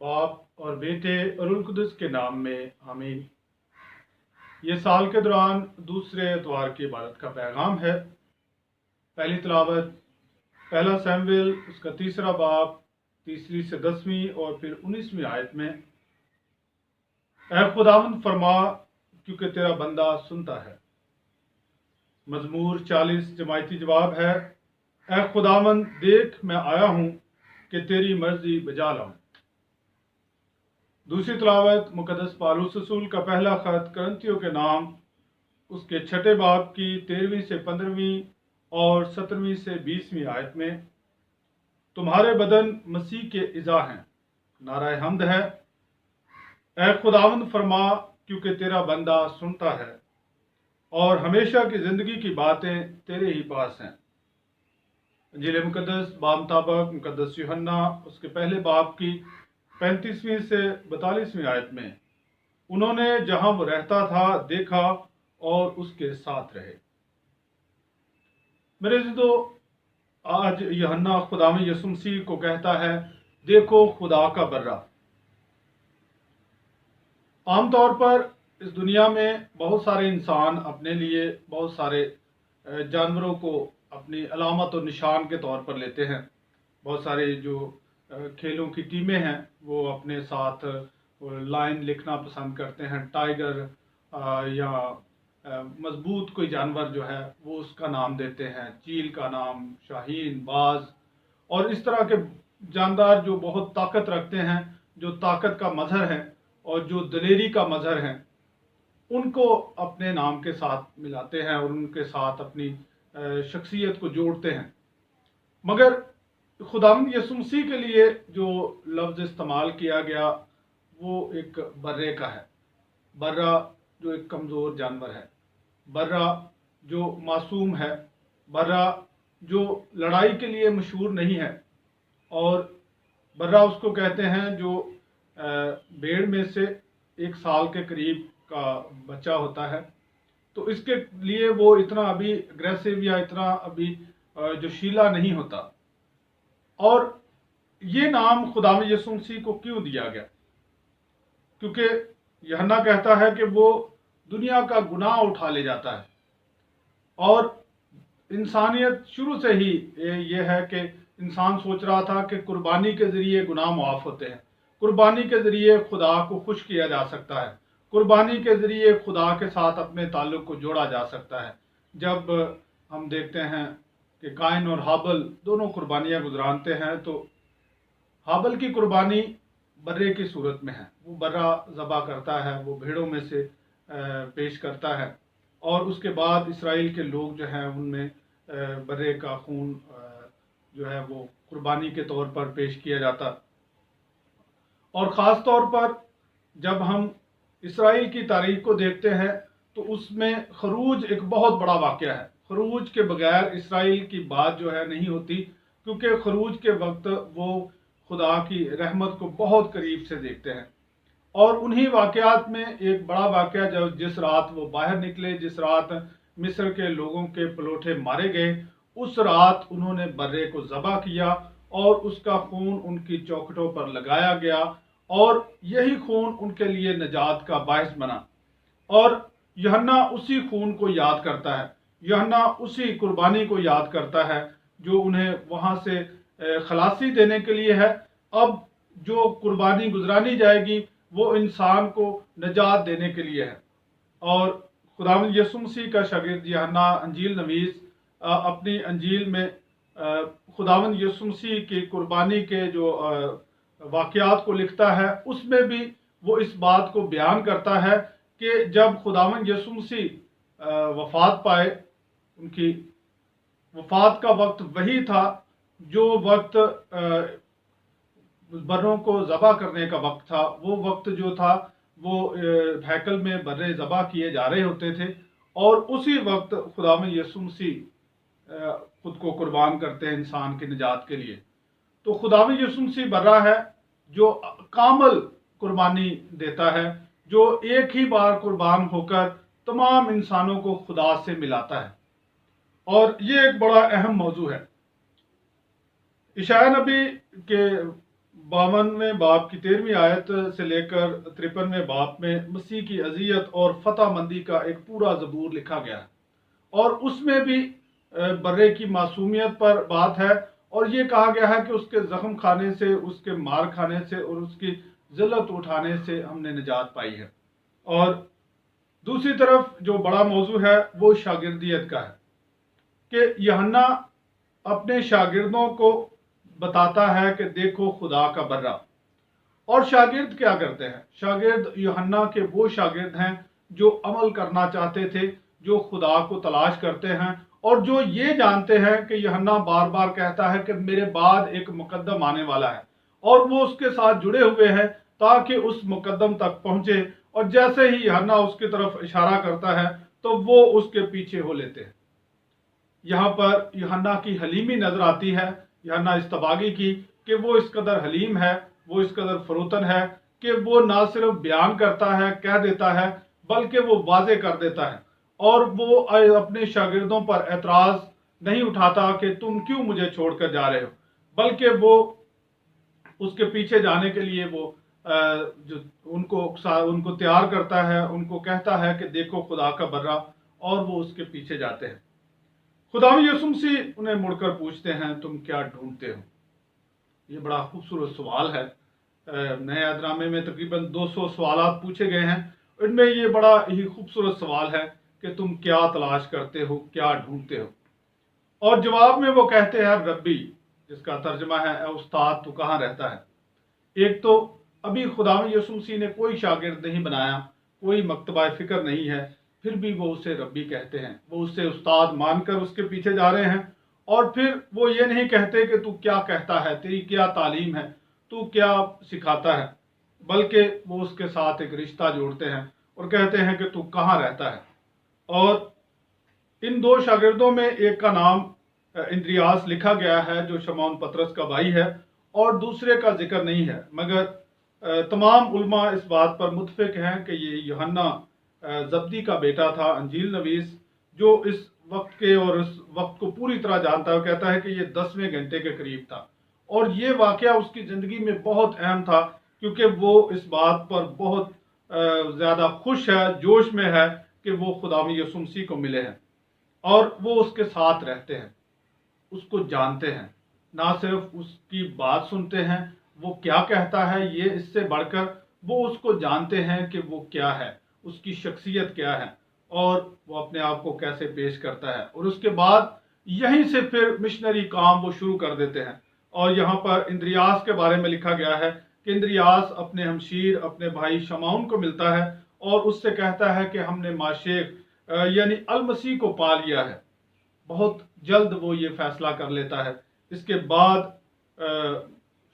बाप और बेटे और रुल कुदस के नाम में आमीन। ये साल के दौरान दूसरे एतवार की इबादत का पैगाम है। पहली तिलावत पहला सैमुएल उसका तीसरा बाब 3 से 10 और फिर 19वीं आयत में। ऐ खुदावंद फरमा क्योंकि तेरा बंदा सुनता है। मजमूर 40 जमायती जवाब है, ऐ खुदावंद देख मैं आया हूँ कि तेरी मर्जी बजा लाऊं। दूसरी तिलावत मुकद्दस पौलुस रसूल का पहला खत करंथियों के नाम उसके 6 बाब की 13वीं से 15वीं और 17वीं से 20वीं आयत में। तुम्हारे बदन मसीह के इज़ा हैं, नाराए हम्द है। ऐ खुदावंद फरमा क्योंकि तेरा बंदा सुनता है और हमेशा की जिंदगी की बातें तेरे ही पास हैं। इंजील मुकद्दस बामुताबिक मुकद्दस यूहन्ना उसके पहले बाब की 35वीं से 42वीं आयत में। उन्होंने जहां वो रहता था देखा और उसके साथ रहे। मेरे अज़ीज़ों, आज यूहन्ना खुदावंद यीशु मसीह को कहता है, देखो खुदा का बर्रा। आमतौर पर इस दुनिया में बहुत सारे इंसान अपने लिए बहुत सारे जानवरों को अपनी अलामत और निशान के तौर पर लेते हैं। बहुत सारे जो खेलों की टीमें हैं वो अपने साथ लाइन लिखना पसंद करते हैं। टाइगर या मजबूत कोई जानवर जो है वो उसका नाम देते हैं, चील का नाम, शाहीन, बाज और इस तरह के जानदार जो बहुत ताकत रखते हैं, जो ताकत का मजहर है और जो दलेरी का मजहर है, उनको अपने नाम के साथ मिलाते हैं और उनके साथ अपनी शख्सियत को जोड़ते हैं। मगर खुदावंद यीशु मसीह के लिए जो लफ्ज़ इस्तेमाल किया गया वो एक बर्रे का है। बर्रा जो एक कमज़ोर जानवर है, बर्रा जो मासूम है, बर्रा जो लड़ाई के लिए मशहूर नहीं है। और बर्रा उसको कहते हैं जो भेड़ में से 1 साल के करीब का बच्चा होता है। तो इसके लिए वो इतना अभी अग्रेसिव या इतना अभी जोशीला नहीं होता। और ये नाम खुदावंद यीशु मसीह को क्यों दिया गया? क्योंकि यूहन्ना कहता है कि वो दुनिया का गुनाह उठा ले जाता है। और इंसानियत शुरू से ही ये है कि इंसान सोच रहा था कि कुर्बानी के ज़रिए गुनाह माफ़ होते हैं, कुर्बानी के ज़रिए खुदा को खुश किया जा सकता है, कुर्बानी के ज़रिए खुदा के साथ अपने ताल्लुक़ को जोड़ा जा सकता है। जब हम देखते हैं कि काइन और हाबल दोनों कुर्बानियाँ गुजरानते हैं, तो हाबल की कुर्बानी बर्रे की सूरत में है। वो बर्रा ज़बा करता है, वो भेड़ों में से पेश करता है और उसके बाद इसराइल के लोग जो हैं उनमें बर्रे का खून जो है वो कुर्बानी के तौर पर पेश किया जाता। और ख़ास तौर पर जब हम इसराइल की तारीख को देखते हैं तो उसमें खरूज एक बहुत बड़ा वाक़या है। खरूज के बगैर इसराइल की बात जो है नहीं होती, क्योंकि खरूज के वक्त वो खुदा की रहमत को बहुत करीब से देखते हैं। और उन्हीं वाक़यात में एक बड़ा वाक़या जब जिस रात वो बाहर निकले, जिस रात मिस्र के लोगों के पलोठे मारे गए, उस रात उन्होंने बर्रे को ज़बह किया और उसका खून उनकी चौखटों पर लगाया गया और यही खून उनके लिए निजात का बायस बना। और यूहन्ना उसी खून को याद करता है, यूहन्ना उसी कुर्बानी को याद करता है जो उन्हें वहाँ से खलासी देने के लिए है। अब जो कुर्बानी गुजरानी जाएगी वो इंसान को निजात देने के लिए है। और खुदावंद यीशु मसीह का शागिर्द यूहन्ना अंजील नवीस अपनी अंजील में खुदावंद यीशु मसीह की कुर्बानी के जो वाक़यात को लिखता है, उसमें भी वो इस बात को बयान करता है कि जब खुदावंद यीशु मसीह वफ़ात पाए, उनकी वफ़ात का वक्त वही था जो वक्त बर्रों को ज़बह करने का वक्त था। वो वक्त जो था वो हैकल में बर्रे ज़बह किए जा रहे होते थे और उसी वक्त खुदावंद यीशु मसीह खुद को कुर्बान करते हैं इंसान की निजात के लिए। तो खुदावंद यीशु मसीह बर्रा है जो कामल कुर्बानी देता है, जो एक ही बार कुर्बान होकर तमाम इंसानों को खुदा से मिलाता है। और ये एक बड़ा अहम मौजू है। इशाया नबी के 52वें बाब की 13वीं आयत से लेकर 53वें बाब में मसीह की अजियत और फतह मंदी का एक पूरा ज़बूर लिखा गया है, और उसमें भी बर्रे की मासूमियत पर बात है, और ये कहा गया है कि उसके जख्म खाने से, उसके मार खाने से और उसकी जिल्लत उठाने से हमने निजात पाई है। और दूसरी तरफ जो बड़ा मौजू है वो शागिर्दियत का है कि यूहन्ना अपने शागिर्दों को बताता है कि देखो खुदा का बर्रा। और शागिर्द क्या करते हैं? शागिर्द यूहन्ना के वो शागिर्द हैं जो अमल करना चाहते थे, जो खुदा को तलाश करते हैं, और जो ये जानते हैं कि यूहन्ना बार बार कहता है कि मेरे बाद एक मुकद्दम आने वाला है, और वो उसके साथ जुड़े हुए हैं ताकि उस मुकद्दम तक पहुंचे, और जैसे ही यूहन्ना उसकी तरफ इशारा करता है तो वो उसके पीछे हो लेते हैं। यहाँ पर यूहन्ना की हलीमी नजर आती है, यूहन्ना इस्तबागी की, कि वो इस कदर हलीम है, वो इस कदर फरोतन है कि वो ना सिर्फ बयान करता है, कह देता है, बल्कि वो वाजे कर देता है, और वो अपने शागिर्दों पर एतराज नहीं उठाता कि तुम क्यों मुझे छोड़कर जा रहे हो, बल्कि वो उसके पीछे जाने के लिए वो जो उनको तैयार करता है, उनको कहता है कि देखो खुदा का बर्रा, और वो उसके पीछे जाते हैं। खुदा यीशु मसीह उन्हें मुड़कर पूछते हैं तुम क्या ढूंढते हो? ये बड़ा खूबसूरत सवाल है। नए अहदनामे में तकरीबन 200 सवालात पूछे गए हैं, इनमें ये बड़ा ही खूबसूरत सवाल है कि तुम क्या तलाश करते हो, क्या ढूंढते हो। और जवाब में वो कहते हैं रब्बी, जिसका तर्जमा है ए उस्ताद तू कहाँ रहता है। एक तो अभी खुदा यीशु मसीह ने कोई शागिर्द नहीं बनाया, कोई मकतबा फिक्र नहीं है, फिर भी वो उसे रब्बी कहते हैं, वो उसे उस्ताद मानकर उसके पीछे जा रहे हैं। और फिर वो ये नहीं कहते कि तू क्या कहता है, तेरी क्या तालीम है, तू क्या सिखाता है, बल्कि वो उसके साथ एक रिश्ता जोड़ते हैं और कहते हैं कि तू कहाँ रहता है। और इन दो शागिर्दों में एक का नाम इंद्रियास लिखा गया है जो शमौन पतरस का भाई है, और दूसरे का जिक्र नहीं है, मगर तमाम उलमा इस बात पर मुतफिक हैं कि ये यूहन्ना जब्दी का बेटा था, अंजील नवीस, जो इस वक्त के और इस वक्त को पूरी तरह जानता है। कहता है कि ये 10वें घंटे के करीब था, और ये वाकया उसकी ज़िंदगी में बहुत अहम था, क्योंकि वो इस बात पर बहुत ज़्यादा खुश है, जोश में है कि वो खुदा यीशु मसीह को मिले हैं, और वो उसके साथ रहते हैं, उसको जानते हैं, ना सिर्फ उसकी बात सुनते हैं, वो क्या कहता है ये, इससे बढ़कर वो उसको जानते हैं कि वो क्या है, उसकी शख्सियत क्या है, और वो अपने आप को कैसे पेश करता है। और उसके बाद यहीं से फिर मिशनरी काम वो शुरू कर देते हैं। और यहाँ पर इंद्रियास के बारे में लिखा गया है कि इंद्रियास अपने हमशीर, अपने भाई शमौन को मिलता है और उससे कहता है कि हमने माशेक यानी अल मसीह को पा लिया है। बहुत जल्द वो ये फैसला कर लेता है। इसके बाद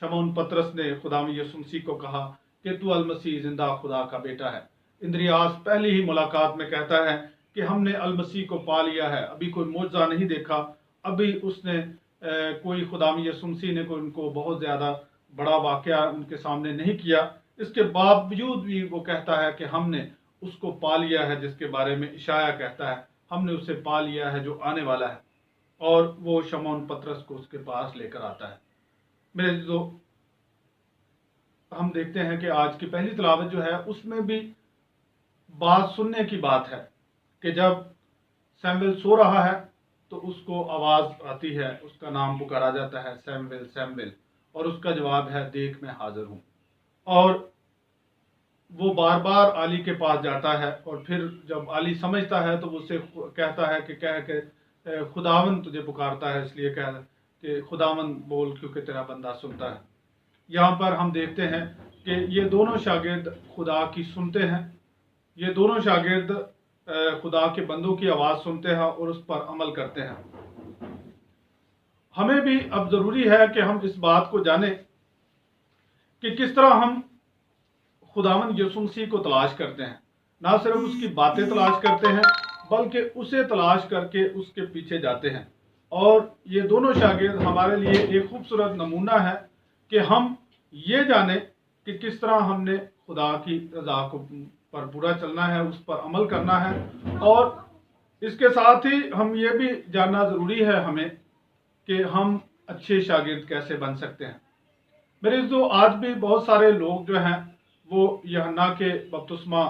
शमौन पतरस ने खुदा यीशु मसीह को कहा कि तू अल मसीह जिंदा खुदा का बेटा है। इंद्रियास पहली ही मुलाकात में कहता है कि हमने अल मसीह को पा लिया है, अभी कोई मौजज़ा नहीं देखा, अभी उसने कोई खुदा यीशु मसीह ने कोई उनको बहुत ज़्यादा बड़ा वाक़या उनके सामने नहीं किया। इसके बावजूद भी वो कहता है कि हमने उसको पा लिया है जिसके बारे में इशाया कहता है, हमने उसे पा लिया है जो आने वाला है। और वो शमौन पतरस को उसके पास लेकर आता है। मेरे जो हम देखते हैं कि आज की पहली तिलावत जो है उसमें भी बात सुनने की बात है कि जब सैमुएल सो रहा है तो उसको आवाज़ आती है, उसका नाम पुकारा जाता है सैमुएल सैमुएल, और उसका जवाब है देख मैं हाजिर हूँ। और वो बार बार आली के पास जाता है, और फिर जब आली समझता है तो वो उससे कहता है कि कह के खुदावन तुझे पुकारता है, इसलिए कह कि खुदावन बोल क्योंकि तेरा बंदा सुनता है। यहाँ पर हम देखते हैं कि ये दोनों शागिर्द खुदा की सुनते हैं, ये दोनों शागिर्द खुदा के बंदों की आवाज़ सुनते हैं और उस पर अमल करते हैं। हमें भी अब ज़रूरी है कि हम इस बात को जानें कि किस तरह हम खुदावंद यीशु मसीह को तलाश करते हैं। ना सिर्फ उसकी बातें तलाश करते हैं, बल्कि उसे तलाश करके उसके पीछे जाते हैं। और ये दोनों शागिर्द हमारे लिए एक खूबसूरत नमूना है कि हम ये जानें कि किस तरह हमने खुदा की रज़ा को पर पूरा चलना है, उस पर अमल करना है। और इसके साथ ही हम ये भी जानना ज़रूरी है हमें कि हम अच्छे शागिर्द कैसे बन सकते हैं। मेरे दोस्तों, आज भी बहुत सारे लोग जो हैं वो यूहन्ना के बपतिस्मा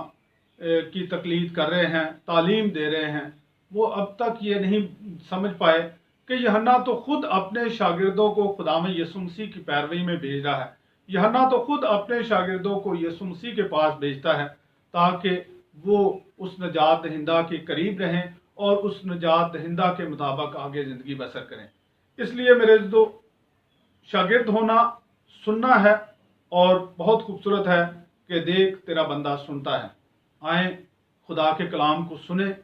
की तकलीद कर रहे हैं, तालीम दे रहे हैं। वो अब तक ये नहीं समझ पाए कि यूहन्ना तो खुद अपने शागिर्दों को खुदावंद यीशु मसीह की पैरवी में भेज रहा है। यूहन्ना तो खुद अपने शागिर्दों को यीशु मसीह के पास भेजता है ताकि वो उस नजात दहिंदा के करीब रहें और उस नजात दहिंदा के मुताबिक आगे ज़िंदगी बसर करें। इसलिए मेरे दोस्तों, शागिर्द होना सुनना है, और बहुत खूबसूरत है कि देख तेरा बंदा सुनता है। आए खुदा के कलाम को सुने,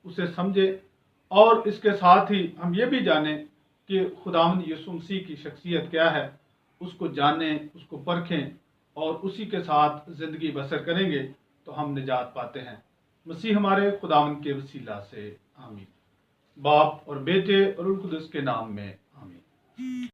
उसे समझे, और इसके साथ ही हम ये भी जानें कि खुदावंद यीशु मसीह की शख्सियत क्या है, उसको जानें, उसको परखें, और उसी के साथ ज़िंदगी बसर करेंगे तो हम निजात पाते हैं। मसीह हमारे खुदावंद के वसीला से आमीन। बाप और बेटे और रूह कुदस के नाम में आमीन।